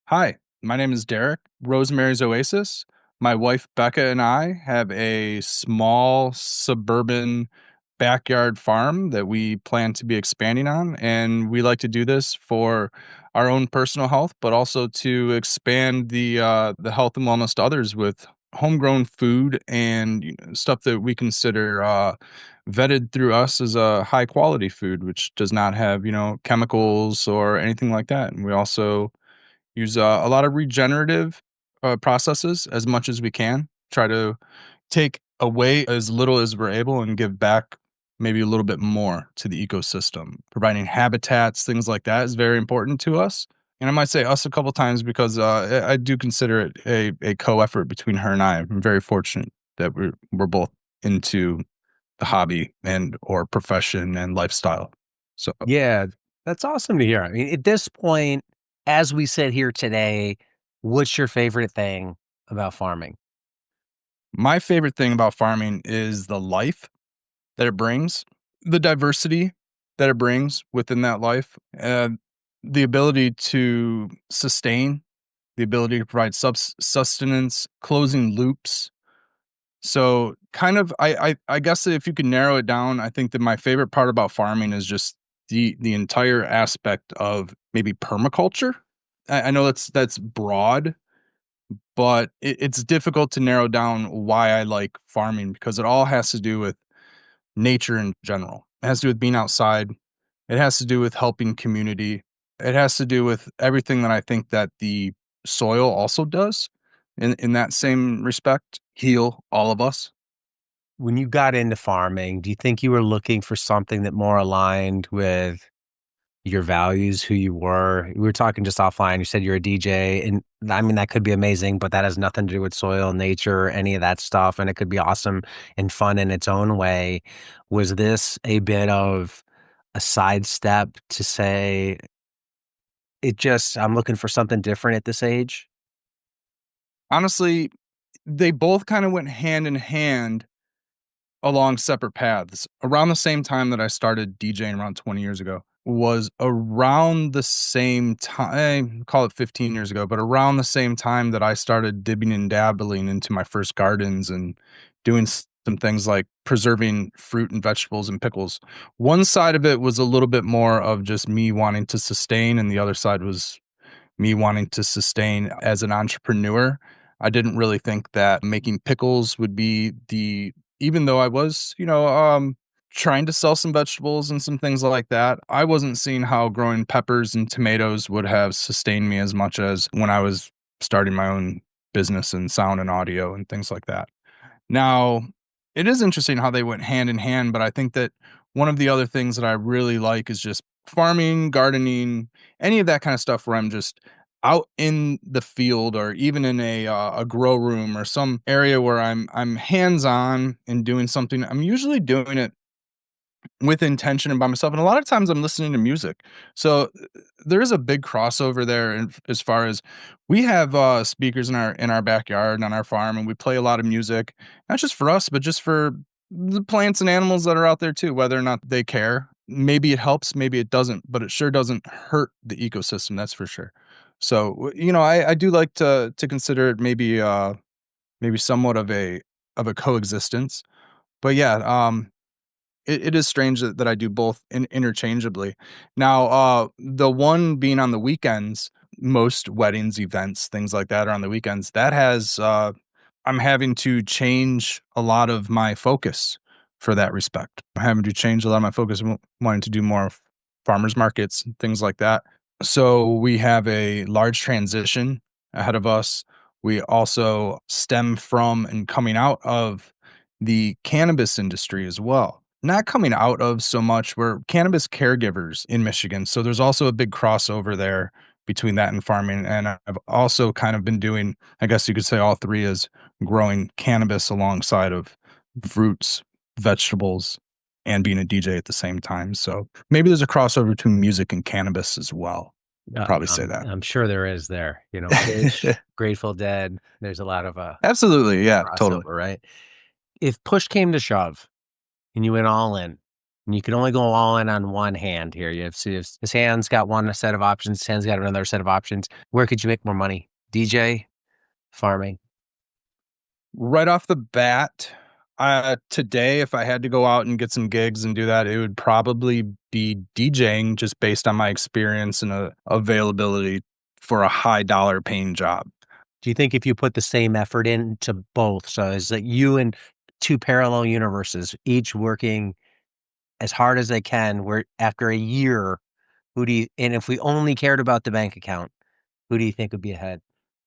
Hi, my name is Derek, Rosemary's Oasis. My wife Becca and I have a small suburban backyard farm that we plan to be expanding on, and we like to do this for our own personal health, but also to expand the health and wellness to others with homegrown food and stuff that we consider vetted through us as a high quality food, which does not have chemicals or anything like that. And we also use a lot of regenerative processes as much as we can. Try to take away as little as we're able and give back maybe a little bit more to the ecosystem. Providing habitats, things like that is very important to us. And I might say us a couple times because I do consider it a co-effort between her and I. I'm very fortunate that we're both into the hobby and or profession and lifestyle. So Yeah, that's awesome to hear. I mean, at this point, as we sit here today, what's your favorite thing about farming? my favorite thing about farming is the life that it brings, the diversity that it brings within that life, and the ability to sustain, the ability to provide sustenance, closing loops. So, kind of, I guess if you could narrow it down, I think that my favorite part about farming is just the entire aspect of maybe permaculture. I know that's broad, but it's difficult to narrow down why I like farming because it all has to do with nature in general. It has to do with being outside. It has to do with helping community. It has to do with everything that I think that the soil also does in that same respect, heal all of us. When you got into farming, do you think you were looking for something that more aligned with your values, who you were? We were talking just offline. You said you're a DJ, and I mean, that could be amazing, but that has nothing to do with soil, nature, any of that stuff. And it could be awesome and fun in its own way. Was this a bit of a sidestep to say, I'm looking for something different at this age? Honestly, they both kind of went hand in hand along separate paths. Around the same time that I started DJing around 20 years ago was around the same time, call it 15 years ago, but around the same time that I started dibbing and dabbling into my first gardens and doing some things like preserving fruit and vegetables and pickles. One side of it was a little bit more of just me wanting to sustain, and the other side was me wanting to sustain as an entrepreneur. I didn't really think that making pickles would be the even though I was, trying to sell some vegetables and some things like that, I wasn't seeing how growing peppers and tomatoes would have sustained me as much as when I was starting my own business in sound and audio and things like that. Now, it is interesting how they went hand in hand, but I think that one of the other things that I really like is just farming, gardening, any of that kind of stuff where I'm just out in the field or even in a grow room or some area where I'm hands-on and doing something. I'm usually doing it with intention and by myself, and a lot of times I'm listening to music. So, there is a big crossover there in as far as we have, speakers in our backyard and on our farm, and we play a lot of music, not just for us, but just for the plants and animals that are out there too, whether or not they care. Maybe it helps, maybe it doesn't, but it sure doesn't hurt the ecosystem, that's for sure. So, I do like to consider it maybe somewhat of a coexistence. But yeah, it is strange that I do both interchangeably. Now, the one being on the weekends, most weddings, events, things like that are on the weekends. That has, I'm having to change a lot of my focus for that respect. I'm having to change a lot of my focus, wanting to do more farmers markets, and things like that. So we have a large transition ahead of us. We also stem from and coming out of the cannabis industry as well. Not coming out of so much, we're cannabis caregivers in Michigan. So there's also a big crossover there between that and farming. And I've also kind of been doing, I guess you could say all three is growing cannabis alongside of fruits, vegetables, and being a DJ at the same time. So maybe there's a crossover between music and cannabis as well. Could probably say that. I'm sure there is there, Fish, Grateful Dead. There's a lot of Absolutely. Yeah, totally. crossover, right? If push came to shove and you went all in, And you can only go all in on one hand here. You have, so his hand's got one set of options, his hand's got another set of options. Where could you make more money? DJ, farming. Right off the bat, today, if I had to go out and get some gigs and do that, it would probably be DJing just based on my experience and availability for a high dollar paying job. Do you think if you put the same effort into both, so is that you and two parallel universes, each working as hard as they can, where after a year, who do you, and if we only cared about the bank account, who do you think would be ahead?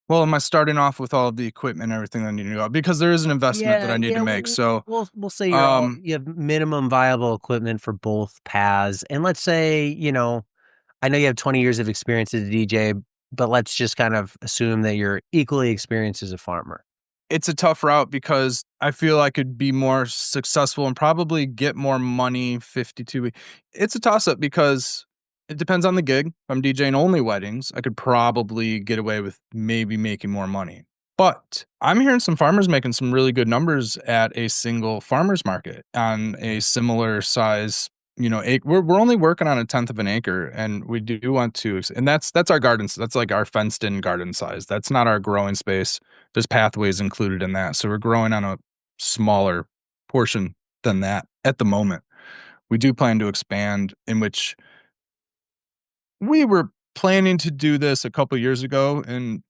Well, am I starting off with all of the equipment and everything I need to go because there is an investment that Yeah, I need to yeah, make. So, we'll say um, you have minimum viable equipment for both paths, and let's say, I know you have 20 years of experience as a DJ, but let's just kind of assume that you're equally experienced as a farmer. it's a tough route because I feel I could be more successful and probably get more money 52 It's a toss up because it depends on the gig. If I'm DJing only weddings, I could probably get away with maybe making more money. But I'm hearing some farmers making some really good numbers at a single farmers market on a similar size, we're only working on a tenth of an acre, and we do want to, and that's our gardens. That's like our fenced in garden size. That's not our growing space. There's pathways included in that. So we're growing on a smaller portion than that at the moment. We do plan to expand, in which we were planning to do this a couple years ago, and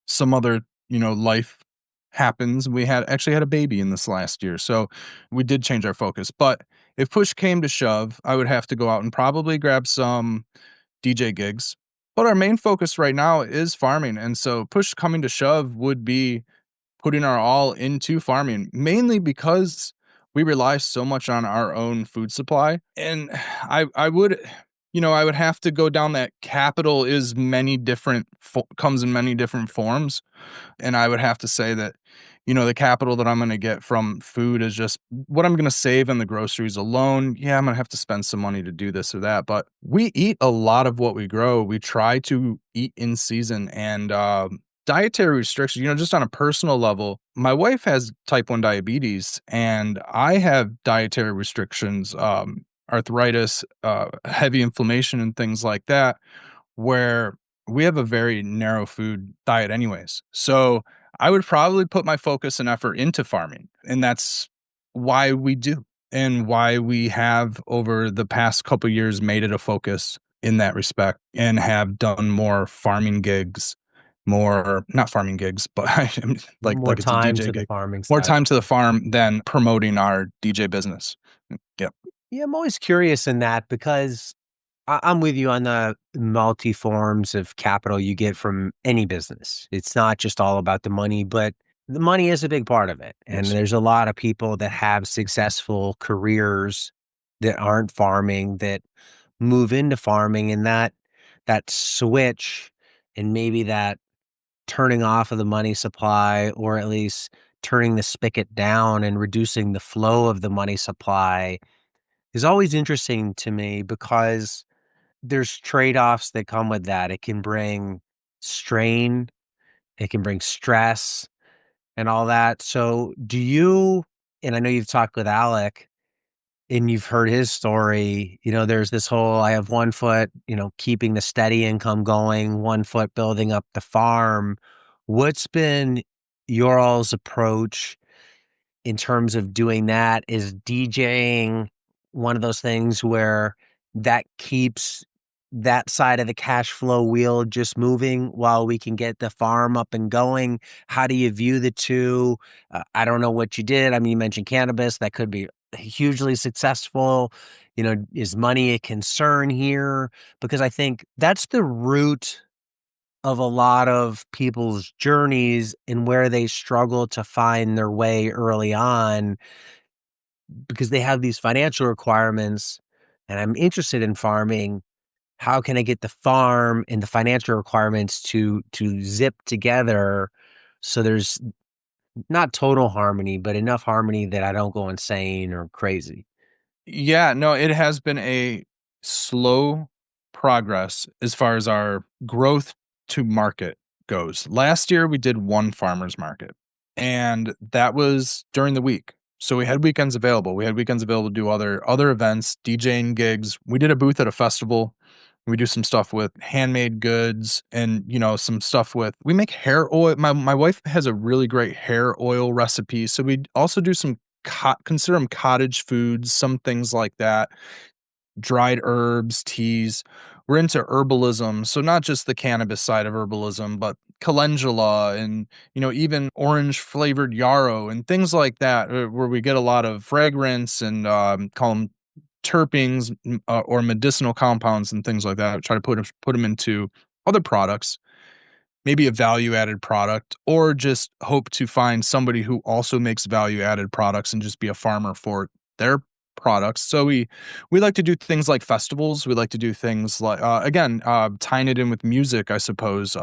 some other, life happens. We had actually had a baby in this last year. So we did change our focus. But if push came to shove, I would have to go out and probably grab some DJ gigs. But our main focus right now is farming. And so push coming to shove would be putting our all into farming, mainly because we rely so much on our own food supply. And I would, I would have to go down that capital is many different, comes in many different forms. And I would have to say that, the capital that I'm going to get from food is just what I'm going to save in the groceries alone. Yeah, I'm going to have to spend some money to do this or that, but we eat a lot of what we grow. We try to eat in season, and dietary restrictions, just on a personal level. My wife has type 1 diabetes, and I have dietary restrictions, arthritis, heavy inflammation, and things like that, where we have a very narrow food diet anyways. So I would probably put my focus and effort into farming. And that's why we do, and why we have over the past couple years made it a focus in that respect, and have done more farming gigs, more not farming gigs, but More like it's a time DJ to the gig, farming more side. time to the farm than promoting our DJ business. Yep. Yeah, I'm always curious in that because I'm with you on the multi forms of capital you get from any business. It's not just all about the money, but the money is a big part of it. And Yes. there's a lot of people that have successful careers that aren't farming that move into farming, and that switch and maybe that turning off of the money supply, or at least turning the spigot down and reducing the flow of the money supply, is always interesting to me because there's trade-offs that come with that. It can bring strain, it can bring stress and all that. So do you, and I know you've talked with Alec and you've heard his story, there's this whole, I have one foot, keeping the steady income going, one foot building up the farm. What's been your all's approach in terms of doing that? Is DJing one of those things where that keeps that side of the cash flow wheel just moving while we can get the farm up and going? How do you view the two? I don't know what you did. I mean, you mentioned cannabis. That could be hugely successful. Is money a concern here? Because I think that's the root of a lot of people's journeys and where they struggle to find their way early on because they have these financial requirements. And I'm interested in farming. How can I get the farm and the financial requirements to zip together so there's not total harmony, but enough harmony that I don't go insane or crazy? Yeah, no, it has been a slow progress as far as our growth to market goes. Last year, we did one farmer's market, and that was during the week. So we had weekends available. We had weekends available to do other events, DJing gigs. We did a booth at a festival. We do some stuff with handmade goods and, some stuff with we make hair oil. My wife has a really great hair oil recipe. So we also do some consider them cottage foods, some things like that, dried herbs, teas. We're into herbalism, so not just the cannabis side of herbalism, but calendula and, even orange flavored yarrow and things like that, where we get a lot of fragrance and call them terpenes, or medicinal compounds and things like that. Try to put them into other products, maybe a value added product, or just hope to find somebody who also makes value added products and just be a farmer for their products. So we like to do things like festivals. We like to do things like again, tying it in with music, I suppose.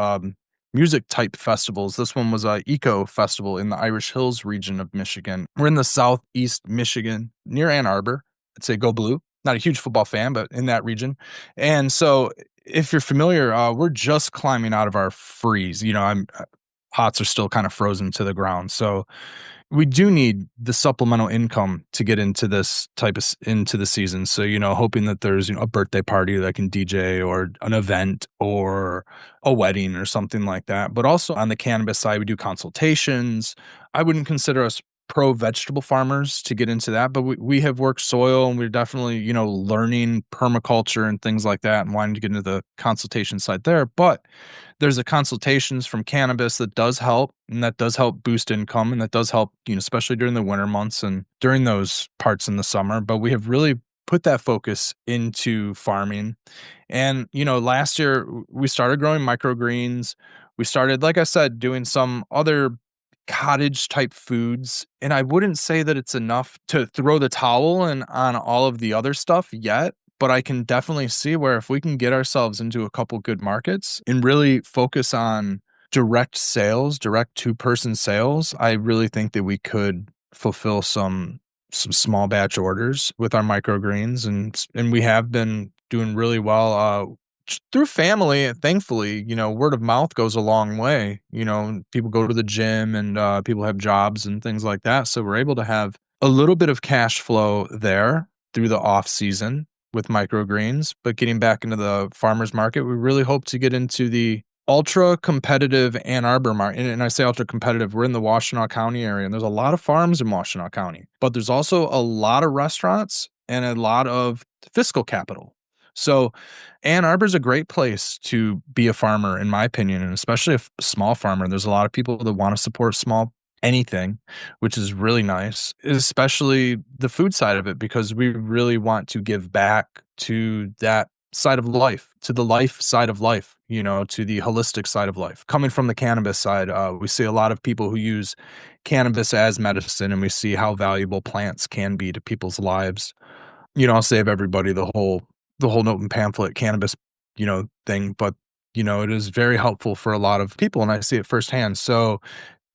Music type festivals. This one was a eco festival in the Irish Hills region of Michigan. We're in the southeast Michigan near Ann Arbor. I'd say go blue. Not a huge football fan, but in that region. And so if you're familiar, we're just climbing out of our freeze. Pots are still kind of frozen to the ground. So we do need the supplemental income to get into this into the season. So, hoping that there's, a birthday party that I can DJ or an event or a wedding or something like that. But also on the cannabis side, we do consultations. I wouldn't consider us pro vegetable farmers to get into that, but we have worked soil and we're definitely, learning permaculture and things like that and wanting to get into the consultation side there. But there's a consultations from cannabis that does help, and that does help boost income, and that does help, especially during the winter months and during those parts in the summer. But we have really put that focus into farming. And, last year we started growing microgreens. We started, like I said, doing some other cottage type foods. And I wouldn't say that it's enough to throw the towel in on all of the other stuff yet. But I can definitely see where if we can get ourselves into a couple good markets and really focus on direct sales, direct two-person sales, I really think that we could fulfill some small batch orders with our microgreens, and we have been doing really well through family. Thankfully, word of mouth goes a long way. People go to the gym and people have jobs and things like that, so we're able to have a little bit of cash flow there through the off season with microgreens. But getting back into the farmers market, we really hope to get into the ultra competitive Ann Arbor market. And I say ultra competitive, we're in the Washtenaw County area, and there's a lot of farms in Washtenaw County, but there's also a lot of restaurants and a lot of fiscal capital. So Ann Arbor is a great place to be a farmer, in my opinion, and especially a small farmer. There's a lot of people that want to support small anything, which is really nice, especially the food side of it, because we really want to give back to that side of life, to the life side of life, to the holistic side of life. Coming from the cannabis side, we see a lot of people who use cannabis as medicine, and we see how valuable plants can be to people's lives. I'll save everybody the whole note and pamphlet cannabis, thing, but it is very helpful for a lot of people, and I see it firsthand. So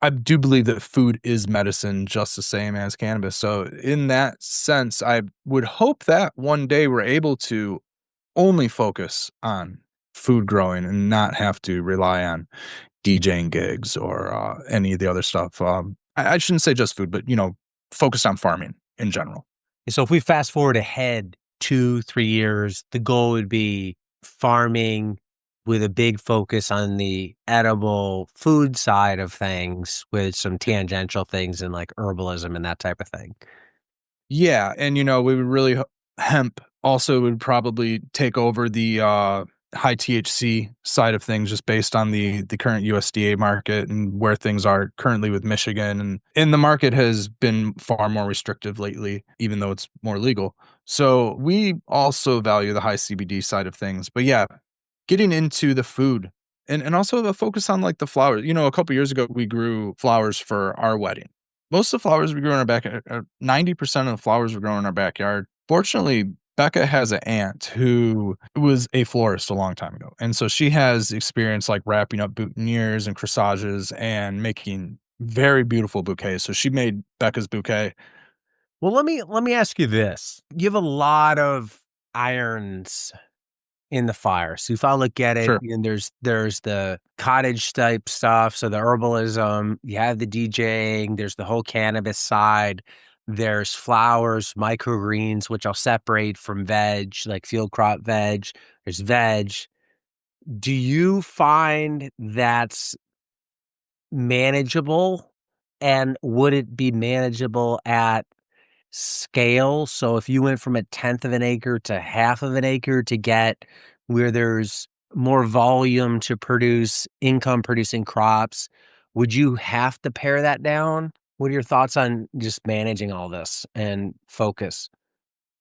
I do believe that food is medicine just the same as cannabis. So in that sense, I would hope that one day we're able to only focus on food growing and not have to rely on DJing gigs or any of the other stuff. I shouldn't say just food, but focus on farming in general. So if we fast forward ahead 2, 3 years, the goal would be farming with a big focus on the edible food side of things with some tangential things in like herbalism and that type of thing. Yeah, and we would really hemp also would probably take over the high THC side of things, just based on the current USDA market and where things are currently with Michigan, and the market has been far more restrictive lately, even though it's more legal. So we also value the high CBD side of things. But yeah, getting into the food and also the focus on like the flowers. A couple years ago we grew flowers for our wedding. Most of the flowers we grew in our back, 90% of the flowers we grow in our backyard. Fortunately, Becca has an aunt who was a florist a long time ago. And so she has experience like wrapping up boutonnieres and corsages and making very beautiful bouquets. So she made Becca's bouquet. Well, let me ask you this. You have a lot of irons in the fire. So if I look at it, Sure. and there's the cottage type stuff, so the herbalism, you have the DJing, there's the whole cannabis side. There's flowers, microgreens, which I'll separate from veg, like field crop veg. There's veg. Do you find that's manageable? And would it be manageable at scale? So if you went from a tenth of an acre to half of an acre to get where there's more volume to produce income producing crops, would you have to pare that down? What are your thoughts on just managing all this and focus?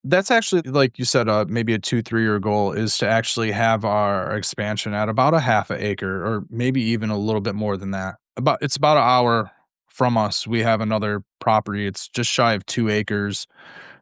That's actually, like you said, maybe a 2, 3 year goal is to actually have our expansion at about a half a acre or maybe even a little bit more than that. It's about an hour from us. We have another property. It's just shy of 2 acres.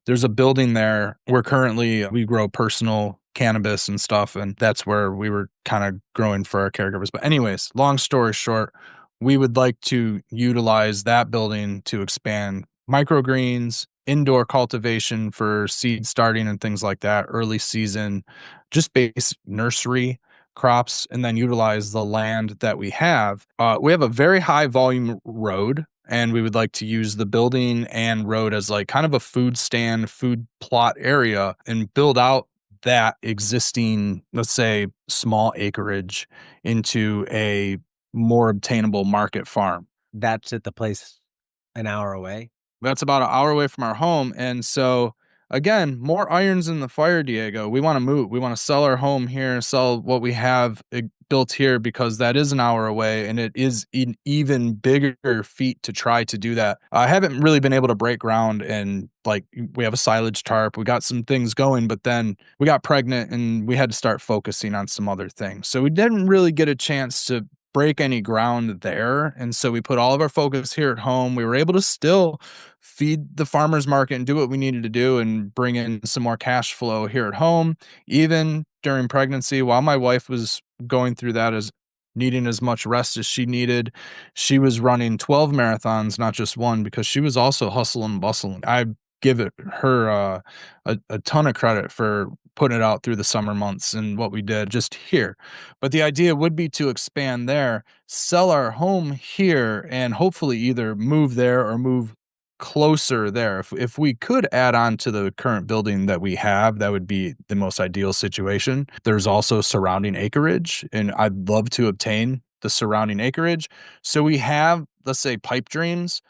There's a building there where currently we grow personal cannabis and stuff, and that's where we were kind of growing for our caregivers. But anyways, long story short, we would like to utilize that building to expand microgreens, indoor cultivation for seed starting and things like that, early season, just base nursery crops, and then utilize the land that we have. We have a very high volume road, and we would like to use the building and road as like kind of a food stand, food plot area and build out that existing, let's say, small acreage into a more obtainable market farm. That's at the place an hour away. That's about an hour away from our home. And so, again, more irons in the fire, Diego. We want to move. We want to sell our home here and sell what we have built here because that is an hour away. And it is an even bigger feat to try to do that. I haven't really been able to break ground, and like we have a silage tarp. We got some things going, but then we got pregnant and we had to start focusing on some other things. So we didn't really get a chance to break any ground there. And so we put all of our focus here at home. We were able to still feed the farmers market and do what we needed to do and bring in some more cash flow here at home, even during pregnancy. While my wife was going through that, as needing as much rest as she needed, she was running 12 marathons, not just one, because she was also hustling and bustling. I give her a ton of credit for putting it out through the summer months and what we did just here. But the idea would be to expand there, sell our home here, and hopefully either move there or move closer there. If we could add on to the current building that we have, that would be the most ideal situation. There's also surrounding acreage, and I'd love to obtain the surrounding acreage. So we have, let's say, pipe dreams,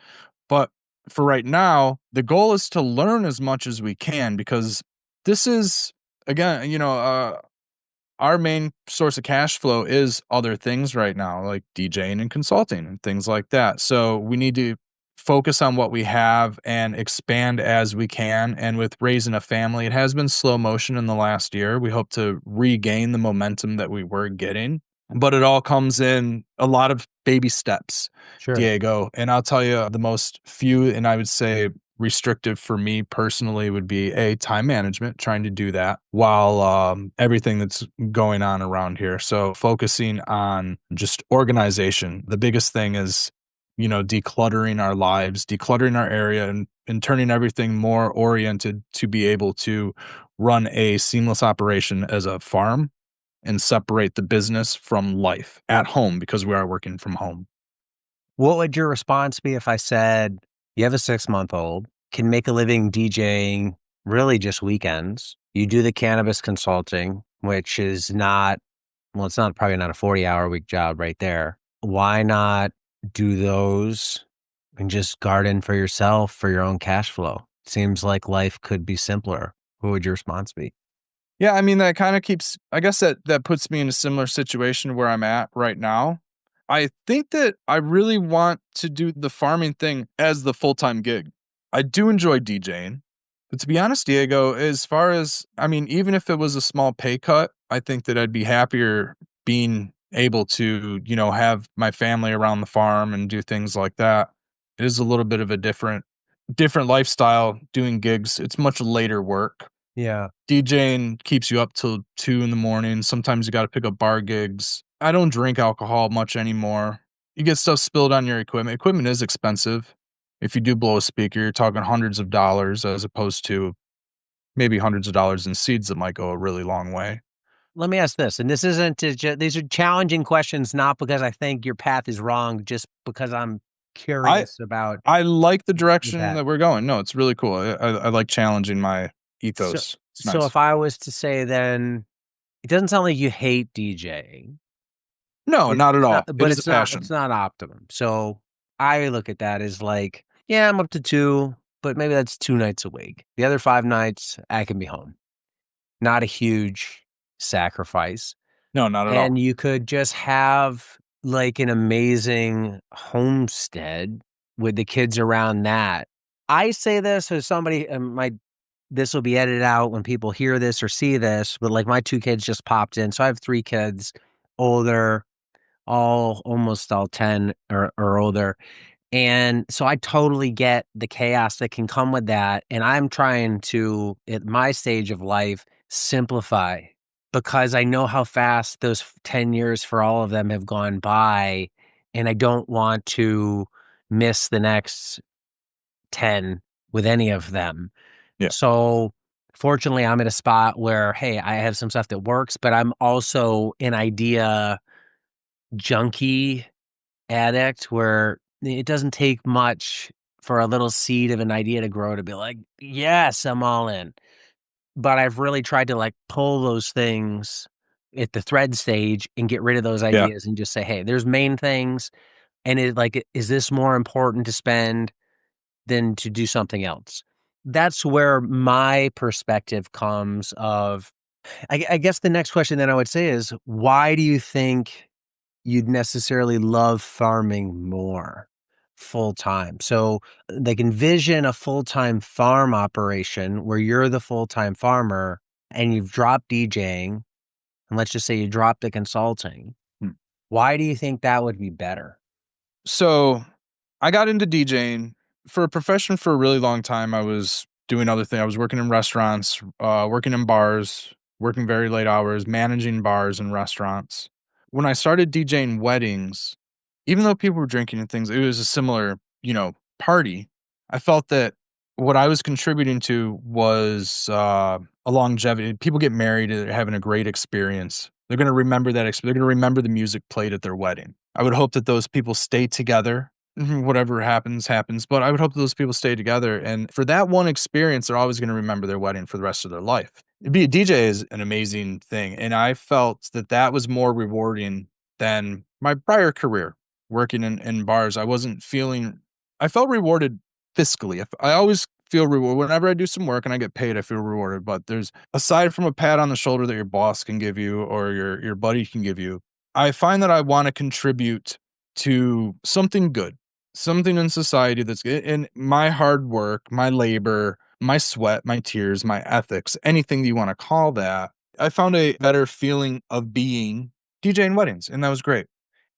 but for right now, the goal is to learn as much as we can because this is, again, our main source of cash flow is other things right now, like DJing and consulting and things like that. So we need to focus on what we have and expand as we can. And with raising a family, it has been slow motion in the last year. We hope to regain the momentum that we were getting, but it all comes in a lot of baby steps, Sure. Diego. And I'll tell you the most few, and I would say restrictive for me personally would be time management, trying to do that while everything that's going on around here. So focusing on just organization. The biggest thing is, decluttering our lives, decluttering our area, and turning everything more oriented to be able to run a seamless operation as a farm and separate the business from life at home because we are working from home. What would your response be if I said, you have a 6-month-old, can make a living DJing really just weekends? You do the cannabis consulting, which is not, well, it's not probably not a 40-hour week job right there. Why not do those and just garden for yourself for your own cash flow? Seems like life could be simpler. What would your response be? Yeah, I mean, that kind of keeps, I guess that puts me in a similar situation where I'm at right now. I think that I really want to do the farming thing as the full-time gig. I do enjoy DJing, but to be honest, Diego, as far as, I mean, even if it was a small pay cut, I think that I'd be happier being able to, have my family around the farm and do things like that. It is a little bit of a different lifestyle doing gigs. It's much later work. Yeah. DJing keeps you up till 2 in the morning. Sometimes you gotta pick up bar gigs. I don't drink alcohol much anymore. You get stuff spilled on your equipment. Equipment is expensive. If you do blow a speaker, you're talking hundreds of dollars as opposed to maybe hundreds of dollars in seeds that might go a really long way. Let me ask this, and this isn't to these are challenging questions, not because I think your path is wrong, just because I'm I curious about I like the with direction that. that we're going. No, it's really cool. I like challenging my So, ethos. It's so nice. if I was to say, then it doesn't sound like you hate DJing. No, not at It's not, all. It but is a it's passion. not optimum. So I look at that as like, yeah, I'm up to 2, but maybe that's 2 nights a week. The other 5 nights, I can be home. Not a huge sacrifice. No, not at all. And you could just have like an amazing homestead with the kids around that. I say this as somebody, this will be edited out when people hear this or see this, but like my 2 kids just popped in. So I have 3 kids, older, almost all 10 or older. And so I totally get the chaos that can come with that. And I'm trying to, at my stage of life, simplify because I know how fast those 10 years for all of them have gone by. And I don't want to miss the next 10 with any of them. Yeah. So fortunately, I'm at a spot where, hey, I have some stuff that works, but I'm also an idea junkie addict where it doesn't take much for a little seed of an idea to grow to be like, yes, I'm all in. But I've really tried to like pull those things at the thread stage and get rid of those Yeah. ideas and just say, hey, there's main things. And it like, is this more important to spend than to do something else? That's where my perspective comes of. I guess the next question that I would say is, why do you think you'd necessarily love farming more full time? So, like, envision a full time farm operation where you're the full time farmer and you've dropped DJing, and let's just say you dropped the consulting. Hmm. Why do you think that would be better? So I got into DJing for a profession for a really long time. I was doing other things. I was working in restaurants, working in bars, working very late hours, managing bars and restaurants. When I started DJing weddings, even though people were drinking and things, it was a similar, party. I felt that what I was contributing to was a longevity. People get married, they're having a great experience. They're going to remember that. They're going to remember the music played at their wedding. I would hope that those people stay together. Whatever happens, happens. But I would hope that those people stay together. And for that one experience, they're always going to remember their wedding for the rest of their life. Be a DJ is an amazing thing. And I felt that that was more rewarding than my prior career working in bars. I felt rewarded fiscally. I always feel rewarded whenever I do some work and I get paid, I feel rewarded. But there's, aside from a pat on the shoulder that your boss can give you or your buddy can give you, I find that I want to contribute to something good, something in society that's good. And my hard work, my labor, my sweat, my tears, my ethics, anything that you want to call that, I found a better feeling of being DJing weddings. And that was great.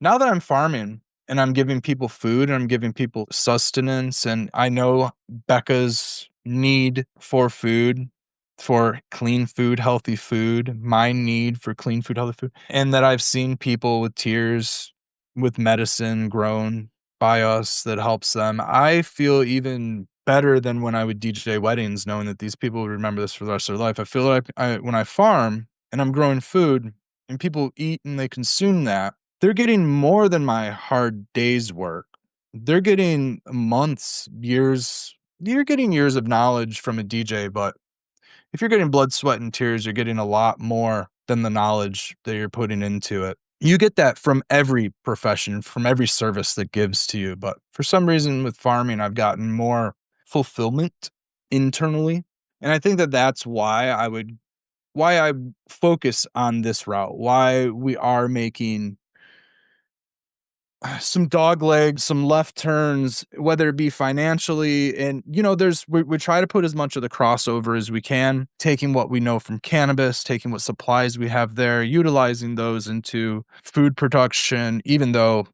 Now that I'm farming and I'm giving people food and I'm giving people sustenance, and I know Becca's need for food, for clean food, healthy food, my need for clean food, healthy food, and that I've seen people with tears, with medicine grown by us that helps them. I feel even better than when I would DJ weddings, knowing that these people would remember this for the rest of their life. I feel like when I farm and I'm growing food and people eat and they consume that, they're getting more than my hard day's work. They're getting months, years. You're getting years of knowledge from a DJ, but if you're getting blood, sweat, and tears, you're getting a lot more than the knowledge that you're putting into it. You get that from every profession, from every service that gives to you. But for some reason with farming, I've gotten more fulfillment internally. And I think that that's why I focus on this route, why we are making some dog legs, some left turns, whether it be financially. And, we try to put as much of the crossover as we can, taking what we know from cannabis, taking what supplies we have there, utilizing those into food production, even though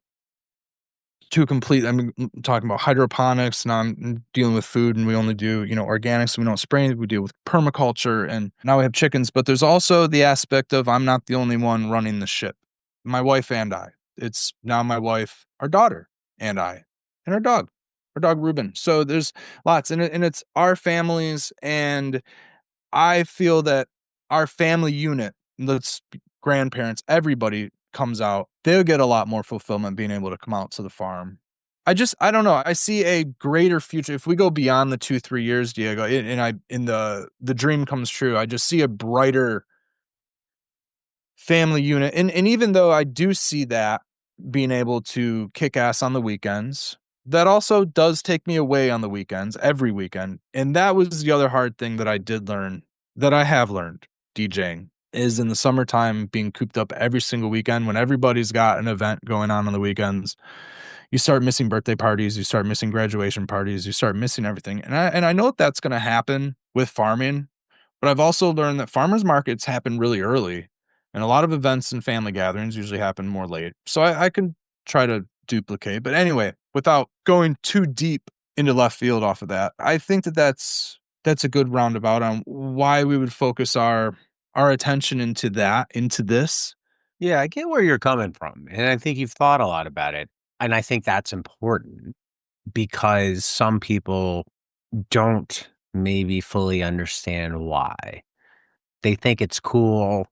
I'm talking about hydroponics. Now I'm dealing with food and we only do, organics. So we don't spray anything. We deal with permaculture and now we have chickens, but there's also the aspect of I'm not the only one running the ship. My wife and I. It's now my wife, our daughter and I, and our dog Ruben. So there's lots and it's our families. And I feel that our family unit, that's grandparents, everybody comes out, they'll get a lot more fulfillment being able to come out to the farm. I don't know. I see a greater future. If we go beyond the 2, 3 years, Diego, in the dream comes true. I just see a brighter family unit. And even though I do see that being able to kick ass on the weekends, that also does take me away on the weekends, every weekend. And that was the other hard thing that I did learn, that I have learned DJing, is in the summertime being cooped up every single weekend when everybody's got an event going on the weekends. You start missing birthday parties, you start missing graduation parties, you start missing everything. And I know that that's going to happen with farming, but I've also learned that farmers markets happen really early, and a lot of events and family gatherings usually happen more late. So I can try to duplicate. But anyway, without going too deep into left field off of that, I think that that's a good roundabout on why we would focus our attention into this. Yeah, I get where you're coming from, and I think you've thought a lot about it, and I think that's important because some people don't maybe fully understand why. They think it's cool,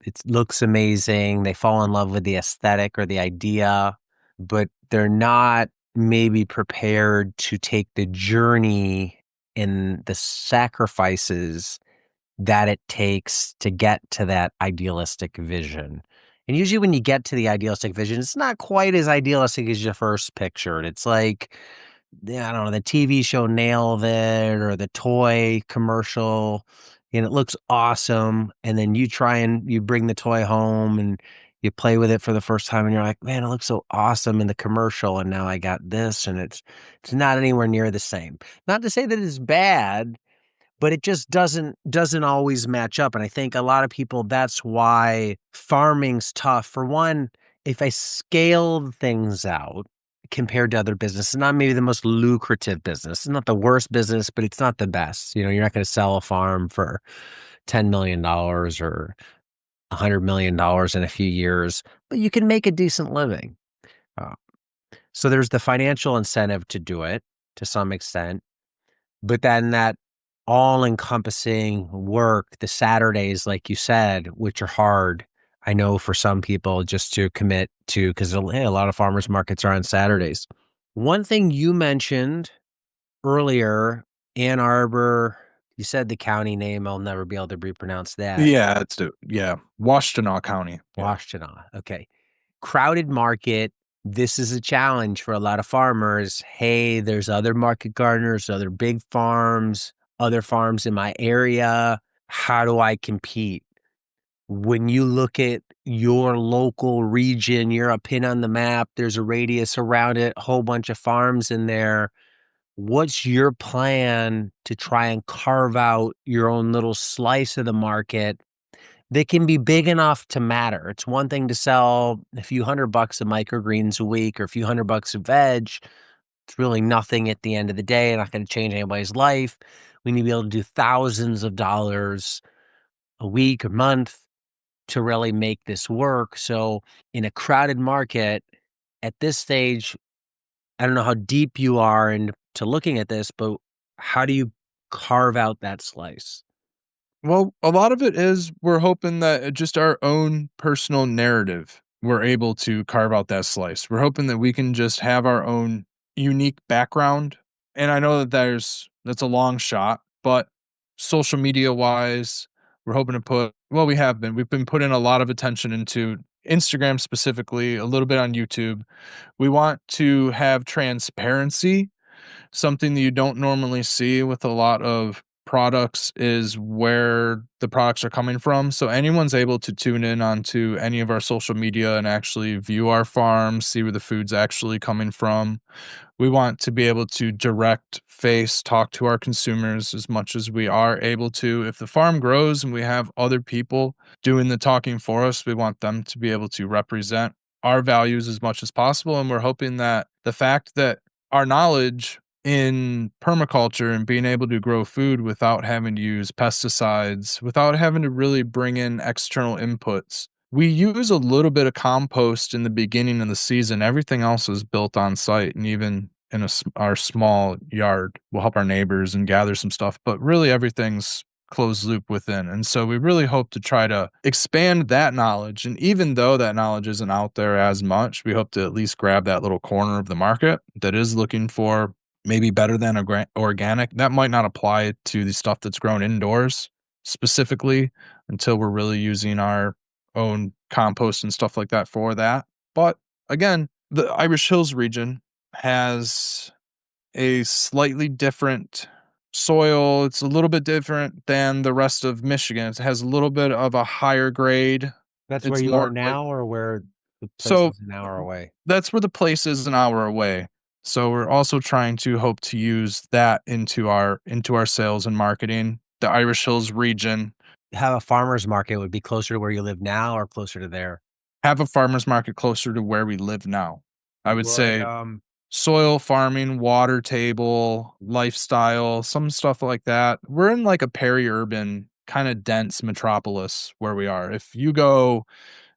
it looks amazing, they fall in love with the aesthetic or the idea, but they're not maybe prepared to take the journey and the sacrifices that it takes to get to that idealistic vision. And usually when you get to the idealistic vision, it's not quite as idealistic as you first pictured. It's like, yeah, I don't know, the TV show nailed it or the toy commercial, and it looks awesome. And then you bring the toy home and you play with it for the first time and you're like, man, it looks so awesome in the commercial. And now I got this, and it's not anywhere near the same. Not to say that it's bad, but it just doesn't always match up, and I think a lot of people, that's why farming's tough. For one, if I scaled things out compared to other businesses, not maybe the most lucrative business, it's not the worst business, but it's not the best. You know, you're not gonna sell a farm for $10 million or $100 million in a few years, but you can make a decent living. Uh, so there's the financial incentive to do it to some extent. But then that all-encompassing work, the Saturdays, like you said, which are hard, I know for some people just to commit to, because a lot of farmers markets are on Saturdays. One thing you mentioned earlier, Ann Arbor, you said the county name, I'll never be able to repronounce that. Yeah, Washtenaw County. Yeah. Washtenaw. Okay. Crowded market. This is a challenge for a lot of farmers. Hey, there's other market gardeners, other big farms, other farms in my area. How do I compete? When you look at your local region, you're a pin on the map, there's a radius around it, a whole bunch of farms in there. What's your plan to try and carve out your own little slice of the market that can be big enough to matter? It's one thing to sell a few $100 of microgreens a week or a few $100 of veg. It's really nothing at the end of the day, not going to change anybody's life. We need to be able to do thousands of dollars a week or month to really make this work. So in a crowded market at this stage, I don't know how deep you are into looking at this, but how do you carve out that slice? Well, a lot of it is we're hoping that just our own personal narrative, we're able to carve out that slice. We're hoping that we can just have our own unique background. And I know that that's a long shot, but social media wise, we're hoping to we've been putting a lot of attention into Instagram specifically, a little bit on YouTube. We want to have transparency. Something that you don't normally see with a lot of products is where the products are coming from. So anyone's able to tune in onto any of our social media and actually view our farm, see where the food's actually coming from. We want to be able to direct face talk to our consumers as much as we are able to. If the farm grows and we have other people doing the talking for us, we want them to be able to represent our values as much as possible. And we're hoping that the fact that our knowledge in permaculture and being able to grow food without having to use pesticides, without having to really bring in external inputs. We use a little bit of compost in the beginning of the season. Everything else is built on site, and even in our small yard, we'll help our neighbors and gather some stuff. But really, everything's closed loop within. And so we really hope to try to expand that knowledge. And even though that knowledge isn't out there as much, we hope to at least grab that little corner of the market that is looking for maybe better than organic. That might not apply to the stuff that's grown indoors specifically until we're really using our own compost and stuff like that for that. But again, the Irish Hills region has a slightly different soil. It's a little bit different than the rest of Michigan. It has a little bit of a higher grade. That's where It's you are more like now or where the place so is an hour away? that's where the place is an hour away. So we're also trying to hope to use that into our sales and marketing. The Irish Hills region Have a farmer's market would be closer to where you live now or closer to there? have a farmer's market closer to where we live now. I would Would, say soil farming, water table, lifestyle, some stuff like that. We're in like a peri-urban, kind of dense metropolis where we are. If you go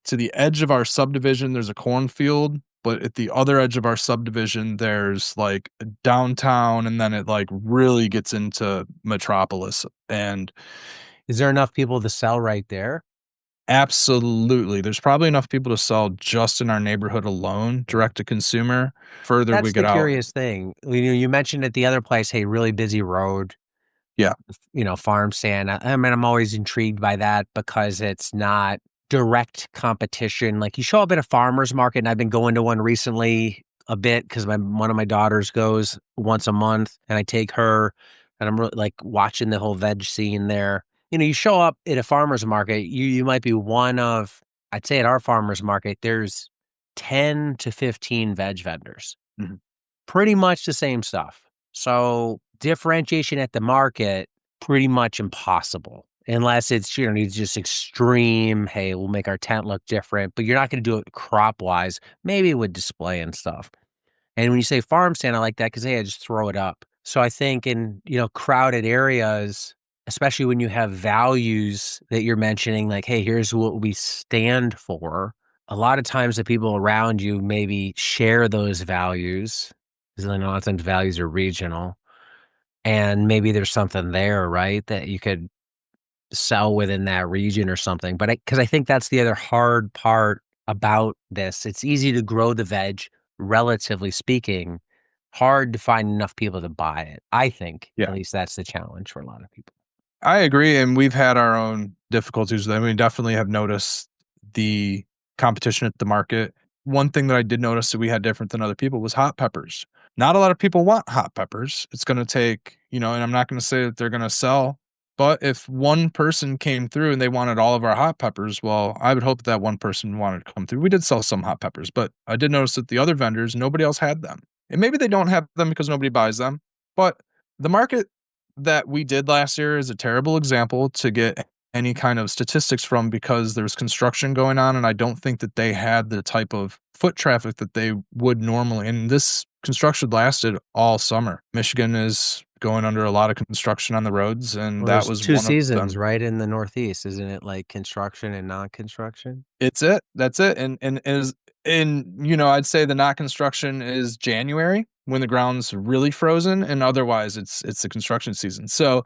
to the edge of our subdivision, there's a cornfield, but at the other edge of our subdivision, there's like a downtown, and then it like really gets into metropolis. And is there enough people to sell right there? absolutely, there's probably enough people to sell just in our neighborhood alone, direct to consumer. Further we That's the get out, curious thing. You mentioned at the other place, hey, really busy road, yeah, farm stand. I mean, I'm always intrigued by that because it's not direct competition. Like you show up at a farmer's market, and I've been going to one recently a bit because one of my daughters goes once a month, and I take her, and I'm really like watching the whole veg scene there. You show up at a farmer's market, you might be one of, I'd say at our farmer's market, there's 10 to 15 veg vendors. mhm, Pretty much the same stuff. So differentiation at the market, pretty much impossible unless it's, it's just extreme. Hey, we'll make our tent look different, but you're not going to do it crop wise, maybe with display and stuff. And when you say farm stand, I like that because, hey, I just throw it up. So I think in, crowded areas, especially when you have values that you're mentioning, like, hey, here's what we stand for. A lot of times the people around you maybe share those values because a lot of times values are regional. And maybe there's something there, right, that you could sell within that region or something. But because I think that's the other hard part about this. It's easy to grow the veg, relatively speaking, hard to find enough people to buy it. I think yeah. at least that's the challenge for a lot of people. I agree, and we've had our own difficulties with that. We definitely have noticed the competition at the market. One thing that I did notice that we had different than other people was hot peppers. Not a lot of people want hot peppers. It's gonna take, and I'm not gonna say that they're gonna sell, but if one person came through and they wanted all of our hot peppers, well, I would hope that one person wanted to come through. We did sell some hot peppers, but I did notice that the other vendors, nobody else had them. And maybe they don't have them because nobody buys them, but the market that we did last year is a terrible example to get any kind of statistics from because there's construction going on, and I don't think that they had the type of foot traffic that they would normally. And this construction lasted all summer. Michigan is going under a lot of construction on the roads, and Well, that there's was two one of seasons, them. right, in the Northeast, isn't it? Like construction and non-construction. It's it. That's it. I'd say the not construction is January when the ground's really frozen, and otherwise it's the construction season. So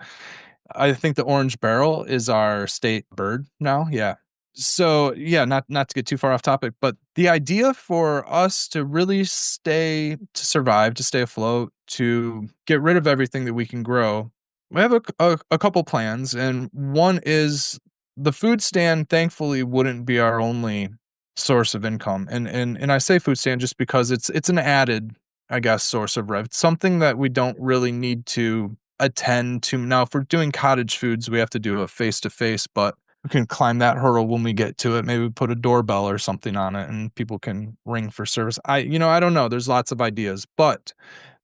I think the orange beryl is our state bird now, yeah. So, yeah, not to get too far off topic, but the idea for us to really to survive, to stay afloat, to get rid of everything that we can grow, we have a couple plans, and one is the food stand, thankfully, wouldn't be our only source of income, and I say food stand just because it's an added, I guess, source of rev something that we don't really need to attend to. Now, if we're doing cottage foods, we have to do a face to face, but we can climb that hurdle when we get to it. Maybe we put a doorbell or something on it and people can ring for service. I don't know. There's lots of ideas, but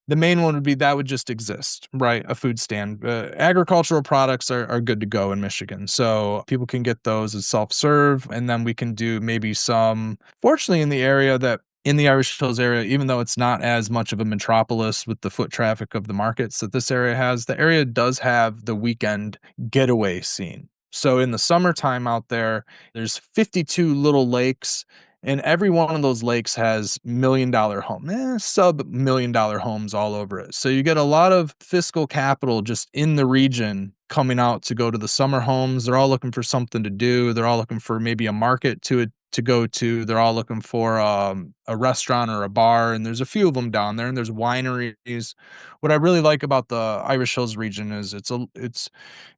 the main one would be that would just exist, right? A food stand. Agricultural products are good to go in Michigan. So people can get those as self serve. And then we can do maybe some, fortunately, in the Irish Hills area, even though it's not as much of a metropolis with the foot traffic of the markets that this area has, the area does have the weekend getaway scene. So in the summertime out there, there's 52 little lakes And every one of those lakes has $1 million home, sub $1 million homes all over it. So you get a lot of fiscal capital just in the region coming out to go to the summer homes. They're all looking for something to do. They're all looking for maybe a market to go to. They're all looking for a restaurant or a bar, and there's a few of them down there. And there's wineries. What I really like about the Irish Hills region is it's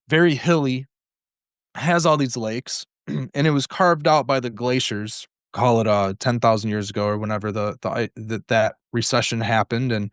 very hilly, has all these lakes, and it was carved out by the glaciers. Call it 10,000 years ago or whenever that recession happened, and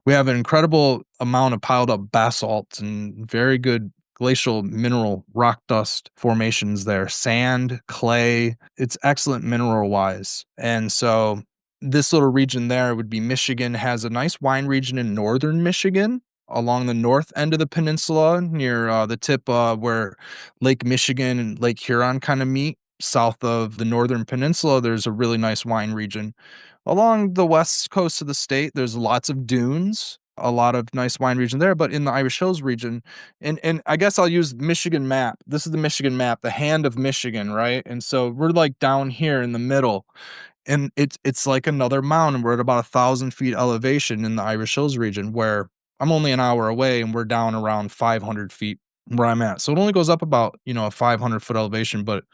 we have an incredible amount of piled up basalt and very good glacial mineral rock dust formations there, sand, clay. It's excellent mineral wise. And so this little region there would be Michigan, has a nice wine region in northern Michigan along the north end of the peninsula near the tip where Lake Michigan and Lake Huron kind of meet. South of the northern peninsula, there's a really nice wine region. Along the west coast of the state, there's lots of dunes, a lot of nice wine region there, but in the Irish Hills region, and I guess I'll use Michigan map. This is the Michigan map, the hand of Michigan, right? And so we're like down here in the middle, and it's like another mountain. We're at about 1,000 feet elevation in the Irish Hills region, where I'm only an hour away, and we're down around 500 feet where I'm at. So it only goes up about a 500-foot elevation, but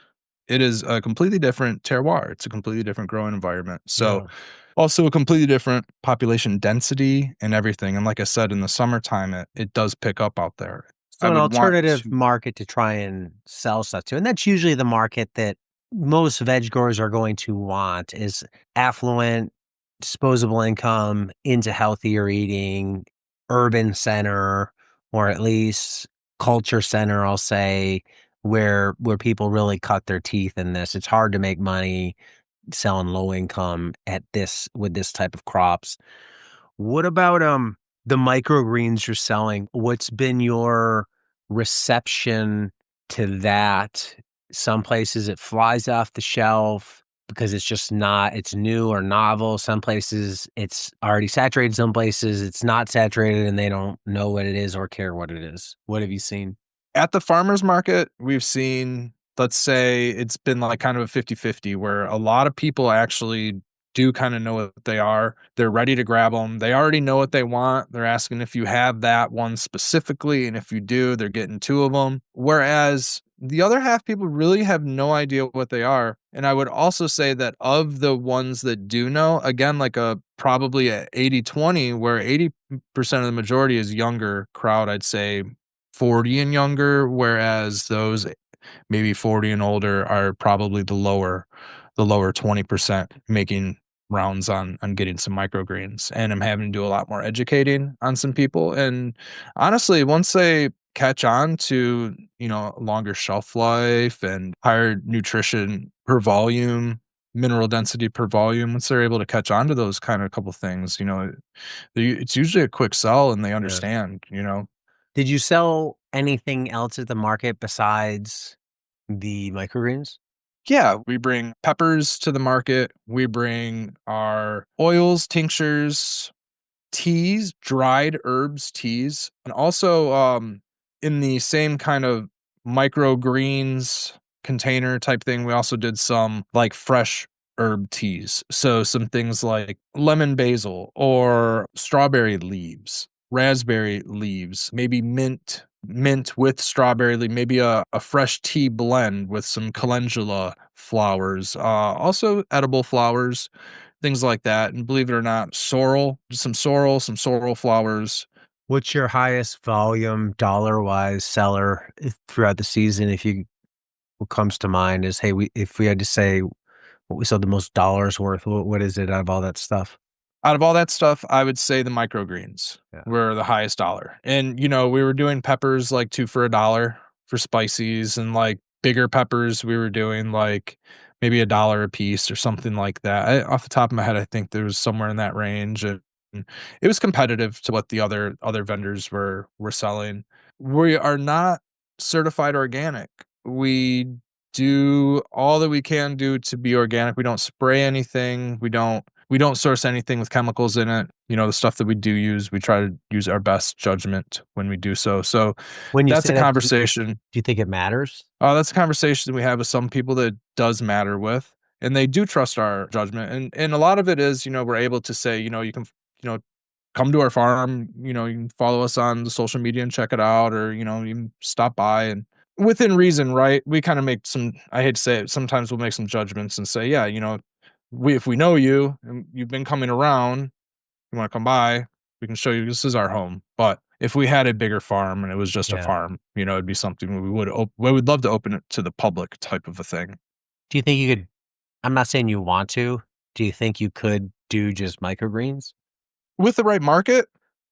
it is a completely different terroir. It's a completely different growing environment. So Yeah. also a completely different population density and everything. And like I said, in the summertime, it does pick up out there. I So an would want alternative to. market to try and sell stuff to, and that's usually the market that most veg growers are going to want is affluent, disposable income, into healthier eating, urban center, or at least culture center, I'll say, where people really cut their teeth in this. It's hard to make money selling low income at this with this type of crops. What about the microgreens you're selling? What's been your reception to that? Some places it flies off the shelf because it's just not, it's new or novel. Some places it's already saturated. Some places it's not saturated and they don't know what it is or care what it is. What have you seen? At the farmer's market, we've seen, let's say it's been like kind of a 50-50, where a lot of people actually do kind of know what they are. They're ready to grab them. They already know what they want. They're asking if you have that one specifically. And if you do, they're getting two of them. Whereas the other half people really have no idea what they are. And I would also say that of the ones that do know, again, like a probably a 80-20, where 80% of the majority is younger crowd, I'd say 40 and younger, whereas those maybe 40 and older are probably the lower 20% making rounds on getting some microgreens. And I'm having to do a lot more educating on some people. And honestly, once they catch on to, longer shelf life and higher nutrition per volume, mineral density per volume, once they're able to catch on to those kind of couple things, it's usually a quick sell and they Yeah. understand. Did you sell anything else at the market besides the microgreens? Yeah, we bring peppers to the market. We bring our oils, tinctures, teas, dried herbs, teas, and also in the same kind of microgreens container type thing, we also did some like fresh herb teas. So some things like lemon basil or strawberry leaves, raspberry leaves, maybe mint with strawberry leaf, maybe a fresh tea blend with some calendula flowers, also edible flowers, things like that. And believe it or not, some sorrel flowers. What's your highest volume dollar-wise seller throughout the season? What comes to mind is, hey, if we had to say what we sold the most dollars worth, what is it out of all that stuff? Out of all that stuff, I would say the microgreens Yeah. were the highest dollar. And, we were doing peppers like 2 for $1 for spices, and like bigger peppers, we were doing like maybe $1 a piece or something like that. Off the top of my head, I think there was somewhere in that range. And it was competitive to what the other vendors were selling. We are not certified organic. We do all that we can do to be organic. We don't spray anything. We don't source anything with chemicals in it. The stuff that we do use, we try to use our best judgment when we do so. So When you that's say a that, conversation. do you think it matters? That's a conversation we have with some people that does matter with. and they do trust our judgment. And a lot of it is, we're able to say, you can, you know, come to our farm, you can follow us on the social media and check it out, or, you can stop by and within reason, right? We kind of make some, I hate to say it, sometimes we'll make some judgments and say, yeah, if we know you and you've been coming around, you want to come by, we can show you this is our home. But if we had a bigger farm and it was just a Yeah. farm, it'd be something we would love to open it to the public type of a thing. Do you think you could I'm not saying you want to. Do you think you could do just microgreens? With the right market,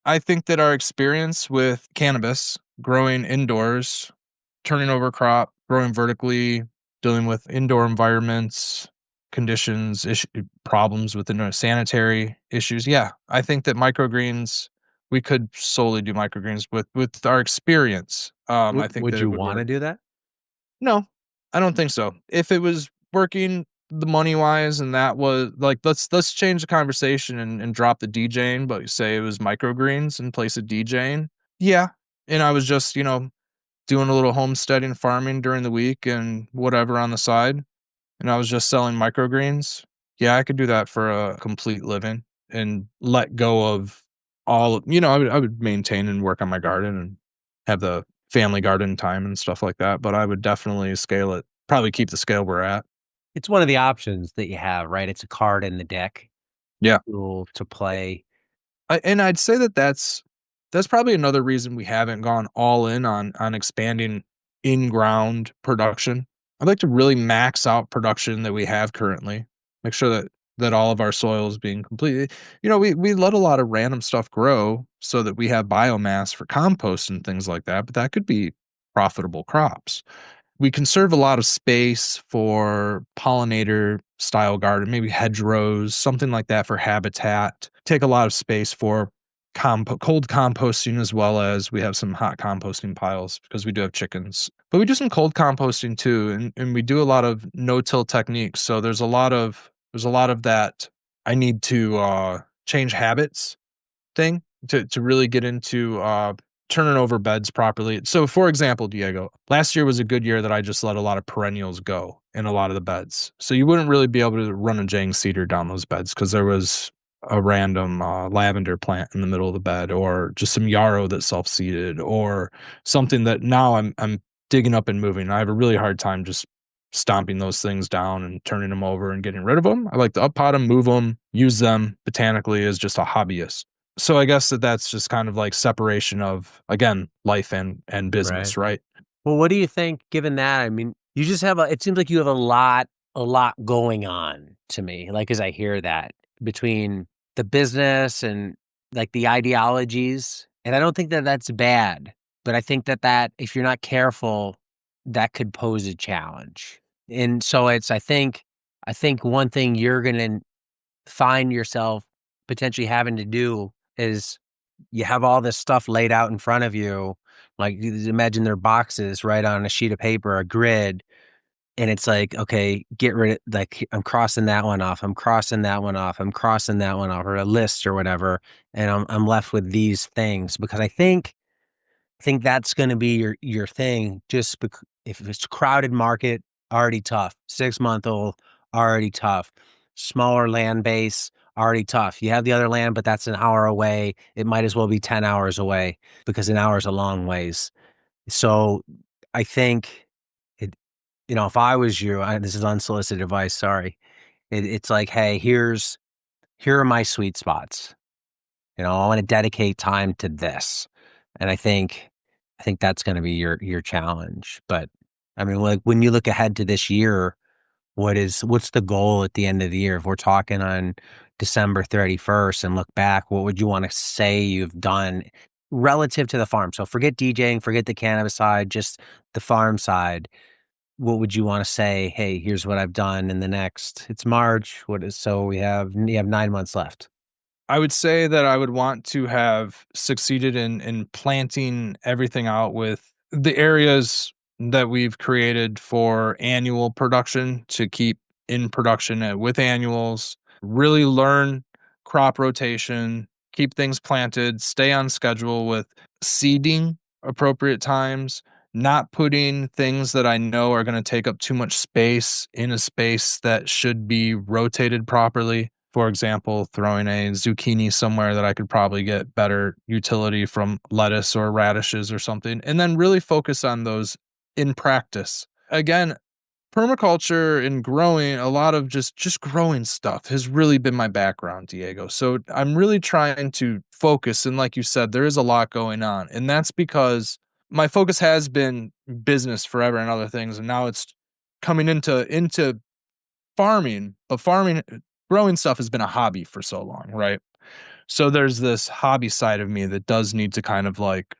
I think that our experience with cannabis, growing indoors, turning over crop, growing vertically, dealing with indoor environments, conditions, problems with the sanitary issues. Yeah, I think that microgreens, we could solely do microgreens with our experience. I think Would that it you would work. wanna do that? No, I don't think so. If it was working the money wise and that was like, let's change the conversation and drop the DJing, but say it was microgreens in place of DJing. Yeah. And I was just, doing a little homesteading farming during the week and whatever on the side. And I was just selling microgreens. Yeah, I could do that for a complete living and let go of I would maintain and work on my garden and have the family garden time and stuff like that. But I would definitely scale it, probably keep the scale we're at. It's one of the options that you have, right? It's a card in the deck Yeah. to play. And I'd say that that's probably another reason we haven't gone all in on expanding in-ground production. I'd like to really max out production that we have currently. Make sure that all of our soil is being completely, we let a lot of random stuff grow so that we have biomass for compost and things like that, but that could be profitable crops. We conserve a lot of space for pollinator style garden, maybe hedgerows, something like that for habitat. Take a lot of space for cold composting, as well as we have some hot composting piles because we do have chickens. But we do some cold composting too, and we do a lot of no-till techniques. So there's a lot of that I need to change habits thing to really get into turning over beds properly. So for example, Diego, last year was a good year that I just let a lot of perennials go in a lot of the beds. So you wouldn't really be able to run a Jang cedar down those beds because there was a random lavender plant in the middle of the bed, or just some yarrow that self-seeded, or something that now I'm digging up and moving. I have a really hard time just stomping those things down and turning them over and getting rid of them. I like to up pot them, move them, use them botanically as just a hobbyist. So I guess that's just kind of like separation of, again, life and Right. business, right? Well, what do you think given that? I mean, you just have it seems like you have a lot going on to me, like, as I hear that between the business and, like, the ideologies, and I don't think that that's bad, but I think that if you're not careful, that could pose a challenge. And so I think one thing you're gonna find yourself potentially having to do is you have all this stuff laid out in front of you. Like, you just imagine their boxes right on a sheet of paper, a grid, and it's like, okay, get rid of like I'm crossing that one off. I'm crossing that one off. I'm crossing that one off, or a list or whatever. And I'm left with these things because I think that's gonna be your thing, just if it's crowded market, already tough. 6-month-old, already tough. Smaller land base, already tough. You have the other land, but that's an hour away. It might as well be 10 hours away because an hour is a long ways. So, I think it if I was you, this is unsolicited advice, sorry. It's like, "Hey, here are my sweet spots." I wanna dedicate time to this, and I think that's gonna be your challenge, but, I mean, like, when you look ahead to this year, what's the goal at the end of the year? If we're talking on December 31st and look back, what would you wanna say you've done relative to the farm? So forget DJing, forget the cannabis side, just the farm side. What would you wanna say, "Hey, here's what I've done in the next" it's March, what is so you have 9 months left. I would say that I would want to have succeeded in planting everything out with the areas that we've created for annual production to keep in production with annuals, really learn crop rotation, keep things planted, stay on schedule with seeding appropriate times, not putting things that I know are going to take up too much space in a space that should be rotated properly. For example, throwing a zucchini somewhere that I could probably get better utility from lettuce or radishes or something, and then really focus on those in practice. Again, permaculture and growing a lot of just growing stuff has really been my background, Diego. So I'm really trying to focus, and like you said, there is a lot going on, and that's because my focus has been business forever and other things, and now it's coming into farming. But farming, growing stuff has been a hobby for so long, right? So there's this hobby side of me that does need to kind of like,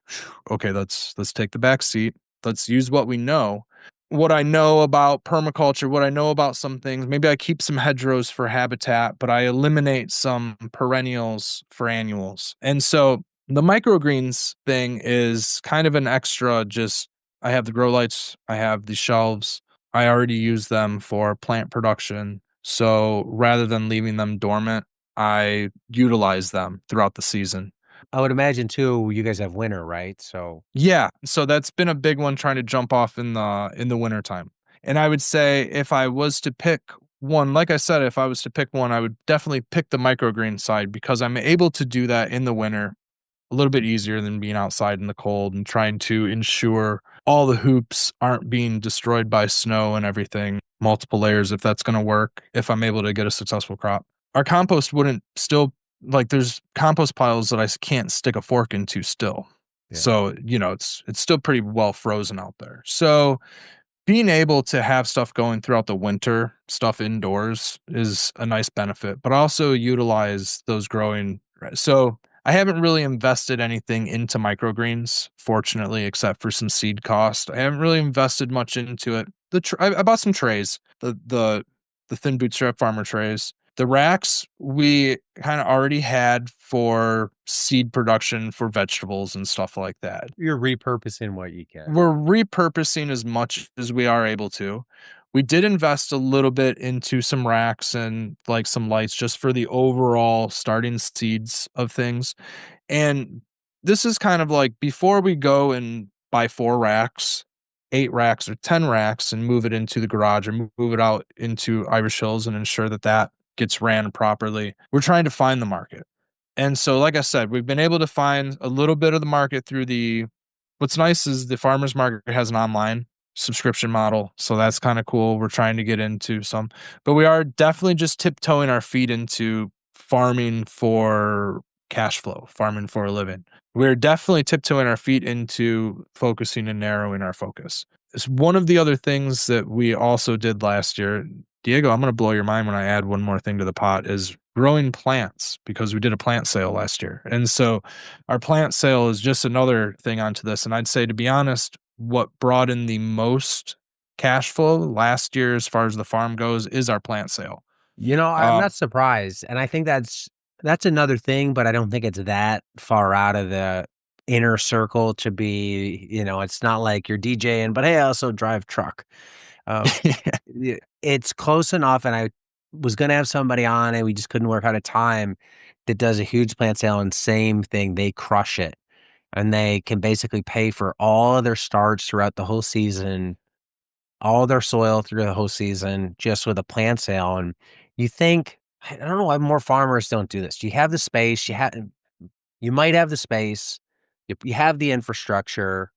okay, let's take the back seat. Let's use what we know. What I know about permaculture, what I know about some things. Maybe I keep some hedgerows for habitat, but I eliminate some perennials for annuals. And so the microgreens thing is kind of an extra, just I have the grow lights, I have the shelves. I already use them for plant production. So rather than leaving them dormant, I utilize them throughout the season. I would imagine too, you guys have winter, right? So Yeah, so that's been a big one trying to jump off in the winter time. And I would say if I was to pick one, like I said, if I was to pick one, I would definitely pick the microgreen side because I'm able to do that in the winter a little bit easier than being outside in the cold and trying to ensure all the hoops aren't being destroyed by snow and everything, multiple layers if that's going to work, if I'm able to get a successful crop. Our compost wouldn't still like there's compost piles that I can't stick a fork into still. yeah. So, it's still pretty well frozen out there. So, being able to have stuff going throughout the winter, stuff indoors is a nice benefit, but also utilize those growing. So I haven't really invested anything into microgreens, fortunately, except for some seed cost. I haven't really invested much into it. I bought some trays, the thin bootstrap farmer trays. The racks we kind of already had for seed production for vegetables and stuff like that. You're repurposing what you can. We're repurposing as much as we are able to. We did invest a little bit into some racks and like some lights just for the overall starting seeds of things. And this is kind of like before we go and buy 4 racks, 8 racks, or 10 racks and move it into the garage or move it out into Irish Hills and ensure that that gets ran properly. We're trying to find the market. And so, like I said, we've been able to find a little bit of the market through the what's nice is the farmer's market has an online subscription model. So that's kind of cool. We're trying to get into some, but we are definitely just tiptoeing our feet into farming for cash flow, farming for a living. We're definitely tiptoeing our feet into focusing and narrowing our focus. It's one of the other things that we also did last year. Diego, I'm going to blow your mind when I add one more thing to the pot is growing plants because we did a plant sale last year. And so our plant sale is just another thing onto this. And I'd say, to be honest, what brought in the most cash flow last year, as far as the farm goes, is our plant sale. I'm Um, not surprised, and I think that's another thing, but I don't think it's that far out of the inner circle to be, it's not like you're DJing, but hey, I also drive truck. Um, it's close enough, and I was gonna have somebody on, and we just couldn't work out a time that does a huge plant sale, and same thing, they crush it, and they can basically pay for all of their starts throughout the whole season, all their soil through the whole season just with a plant sale. And you think, I don't know why more farmers don't do this. You have the space, you might have the space, you have the infrastructure,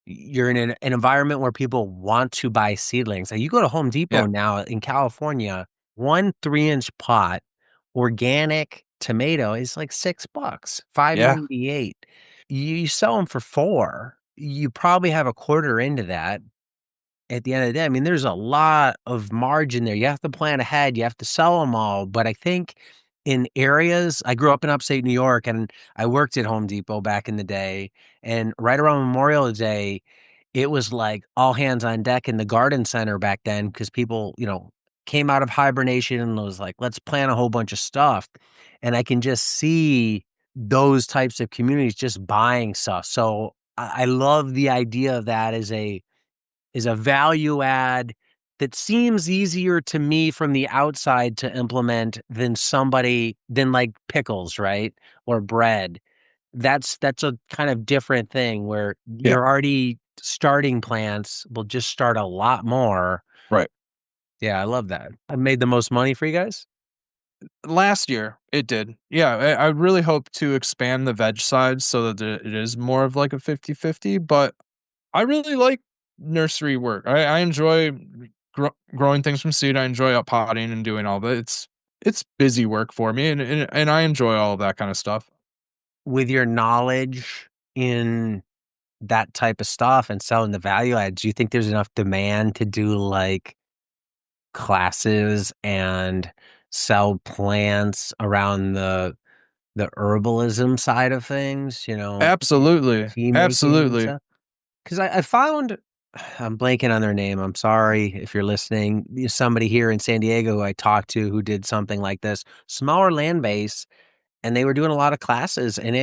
you're in an environment where people want to buy seedlings. Like you go to Home Depot yeah, now in California, 1 3-inch pot organic tomato is like $6, yeah, 5.98. You sell them for 4. You probably have a quarter into that at the end of the day. I mean, there's a lot of margin there. You have to plan ahead. You have to sell them all. But I think in areas, I grew up in upstate New York and I worked at Home Depot back in the day. And right around Memorial Day, it was like all hands on deck in the garden center back then because people, came out of hibernation and was like, let's plant a whole bunch of stuff. And I can just see those types of communities just buying stuff. So I love the idea of that as a value add that seems easier to me from the outside to implement than like pickles, right? Or bread. That's a kind of different thing where yeah. you're already starting plants will just start a lot more. Right. Yeah, I love that. I made the most money for you guys? Last year, it did. Yeah, I really hope to expand the veg side so that it is more of like a 50-50. But I really like nursery work. I enjoy growing things from seed. I enjoy up potting and doing all that. It's busy work for me, and I enjoy all of that kind of stuff. With your knowledge in that type of stuff and selling the value add, do you think there's enough demand to do, like, classes and sell plants around the herbalism side of things, Absolutely, tea making and absolutely. stuff? 'Cause I found I'm blanking on their name, I'm sorry if you're listening. Somebody here in San Diego who I talked to who did something like this, smaller land base, and they were doing a lot of classes, and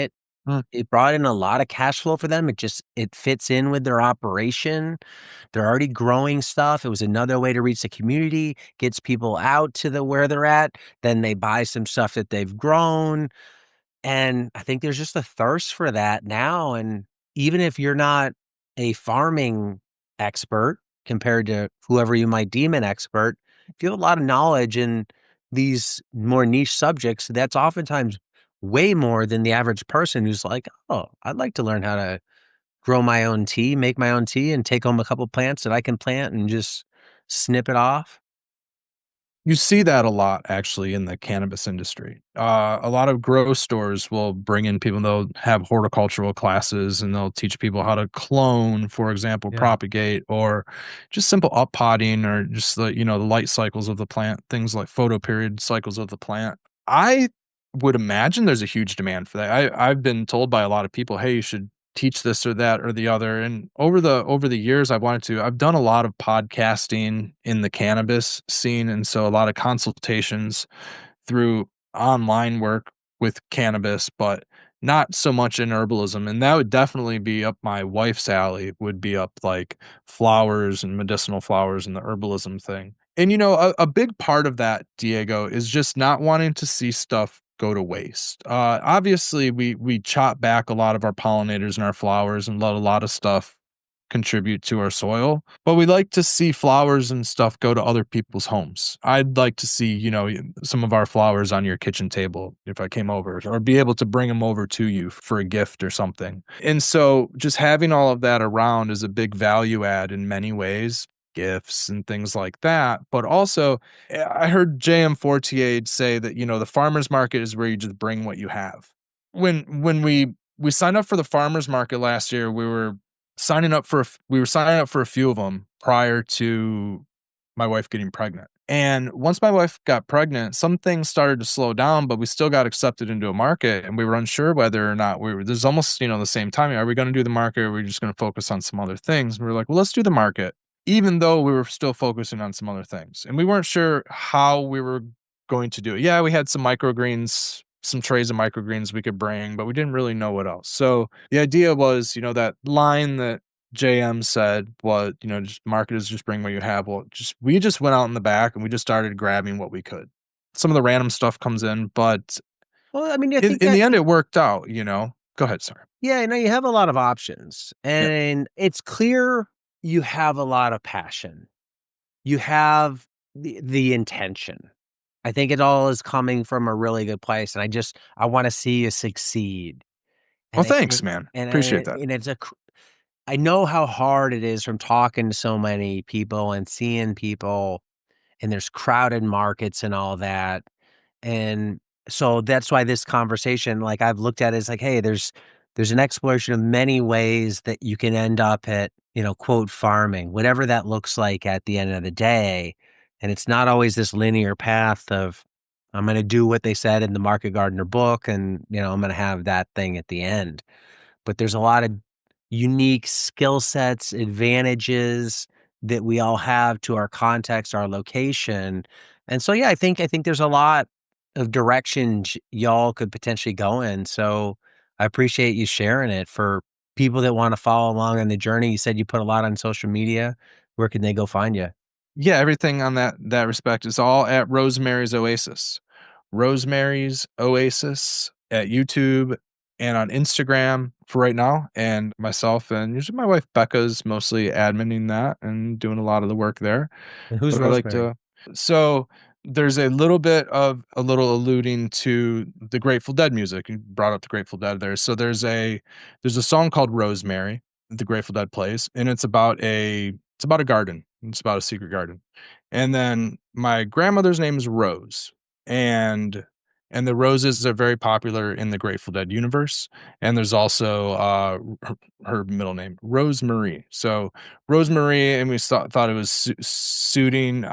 Mm. it brought in a lot of cash flow for them. It fits in with their operation. They're already growing stuff. It was another way to reach the community, gets people out to the where they're at. Then they buy some stuff that they've grown. And I think there's just a thirst for that now. And even if you're not a farming expert compared to whoever you might deem an expert, if you have a lot of knowledge in these more niche subjects, that's oftentimes way more than the average person who's like, oh, I'd like to learn how to grow my own tea, make my own tea, and take home a couple plants that I can plant and just snip it off. You see that a lot actually in the cannabis industry. A lot of grow stores will bring in people, they'll have horticultural classes and they'll teach people how to clone, for example, Yeah. propagate, or just simple up potting, or just the light cycles of the plant, things like photoperiod cycles of the plant. I would imagine there's a huge demand for that. I've been told by a lot of people, hey, you should teach this or that or the other. And over the years, I've done a lot of podcasting in the cannabis scene, and so a lot of consultations through online work with cannabis, but not so much in herbalism. And that would definitely be up my wife's alley, would be up like flowers and medicinal flowers and the herbalism thing. And a big part of that, Diego, is just not wanting to see stuff go to waste. Obviously, we chop back a lot of our pollinators and our flowers and let a lot of stuff contribute to our soil, but we like to see flowers and stuff go to other people's homes. I'd like to see, some of our flowers on your kitchen table if I came over, or be able to bring them over to you for a gift or something. And so just having all of that around is a big value add in many ways, gifts and things like that. But also, I heard JM Fortier say that, the farmer's market is where you just bring what you have. When we signed up for the farmer's market last year, we were signing up for a few of them prior to my wife getting pregnant. And once my wife got pregnant, some things started to slow down, but we still got accepted into a market, and we were unsure whether or not there's almost, the same timing. Are we going to do the market, or are we just going to focus on some other things? And we were like, well, let's do the market, even though we were still focusing on some other things. And we weren't sure how we were going to do it. Yeah, we had some microgreens, some trays of microgreens we could bring, but we didn't really know what else. So the idea was, that line that JM said was, just market is just bring what you have. Well, we just went out in the back and we just started grabbing what we could. Some of the random stuff comes in, but Well, I mean, I think in that the end, it worked out. Go ahead, sorry. yeah, you have a lot of options, Yeah. and it's clear you have a lot of passion. You have the intention. I think it all is coming from a really good place, and I wanna see you succeed. Well, And I thanks, think man. and Appreciate and that. and it's a cr I know how hard it is from talking to so many people and seeing people, and there's crowded markets and all that. And so that's why this conversation, like I've looked at it as like, hey, there's an exploration of many ways that you can end up at, quote, farming, whatever that looks like at the end of the day. And it's not always this linear path of I'm going to do what they said in the Market Gardener book and, I'm going to have that thing at the end. But there's a lot of unique skill sets, advantages that we all have to our context, our location. And so, yeah, I think there's a lot of directions y'all could potentially go in. So I appreciate you sharing it for people that want to follow along on the journey. You said you put a lot on social media. Where can they go find you? Yeah, everything on that respect is all at Rosemary's Oasis. Rosemary's Oasis at YouTube and on Instagram for right now, and myself and usually my wife Becca's mostly adminning that and doing a lot of the work there. And who's But I like Rosemary? to so there's a little bit of a little alluding to the Grateful Dead music. You brought up the Grateful Dead there. So there's a song called Rosemary that the Grateful Dead plays, and it's about a garden. It's about a secret garden. And then my grandmother's name is Rose. And the roses are very popular in the Grateful Dead universe. And there's also her middle name, Rosemary. So Rosemary, and we thought it was suiting.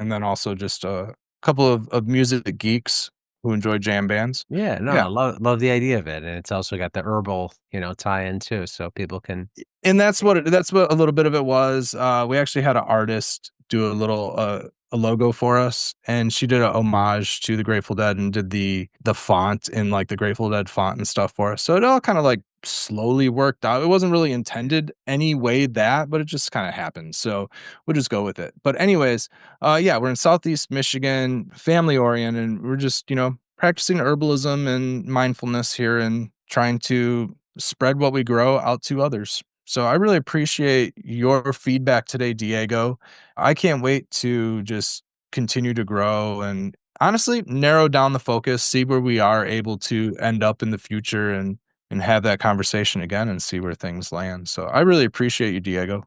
And then also just a couple of music geeks who enjoy jam bands. Yeah, no, I Yeah. love the idea of it, and it's also got the herbal, tie-in too, so people can. And that's what a little bit of it was. We actually had an artist do a logo for us, and she did a homage to the Grateful Dead and did the font in, like, the Grateful Dead font and stuff for us. So it all kinda, like, slowly worked out. It wasn't really intended any way that, but it just kinda happened, so we'll just go with it. But anyways, yeah, we're in Southeast Michigan, family oriented, and we're just, practicing herbalism and mindfulness here and trying to spread what we grow out to others. So I really appreciate your feedback today, Diego. I can't wait to just continue to grow and honestly narrow down the focus, see where we are able to end up in the future and have that conversation again and see where things land. So I really appreciate you, Diego.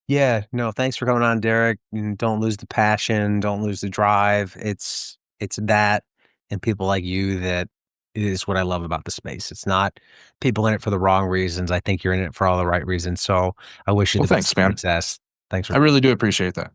Yeah, no, thanks for coming on, Derek, and don't lose the passion, don't lose the drive. It's that and people like you that is what I love about the space. It's not people in it for the wrong reasons. I think you're in it for all the right reasons, so I wish you Well, the best thanks, of man. success. Thanks I for really do appreciate that.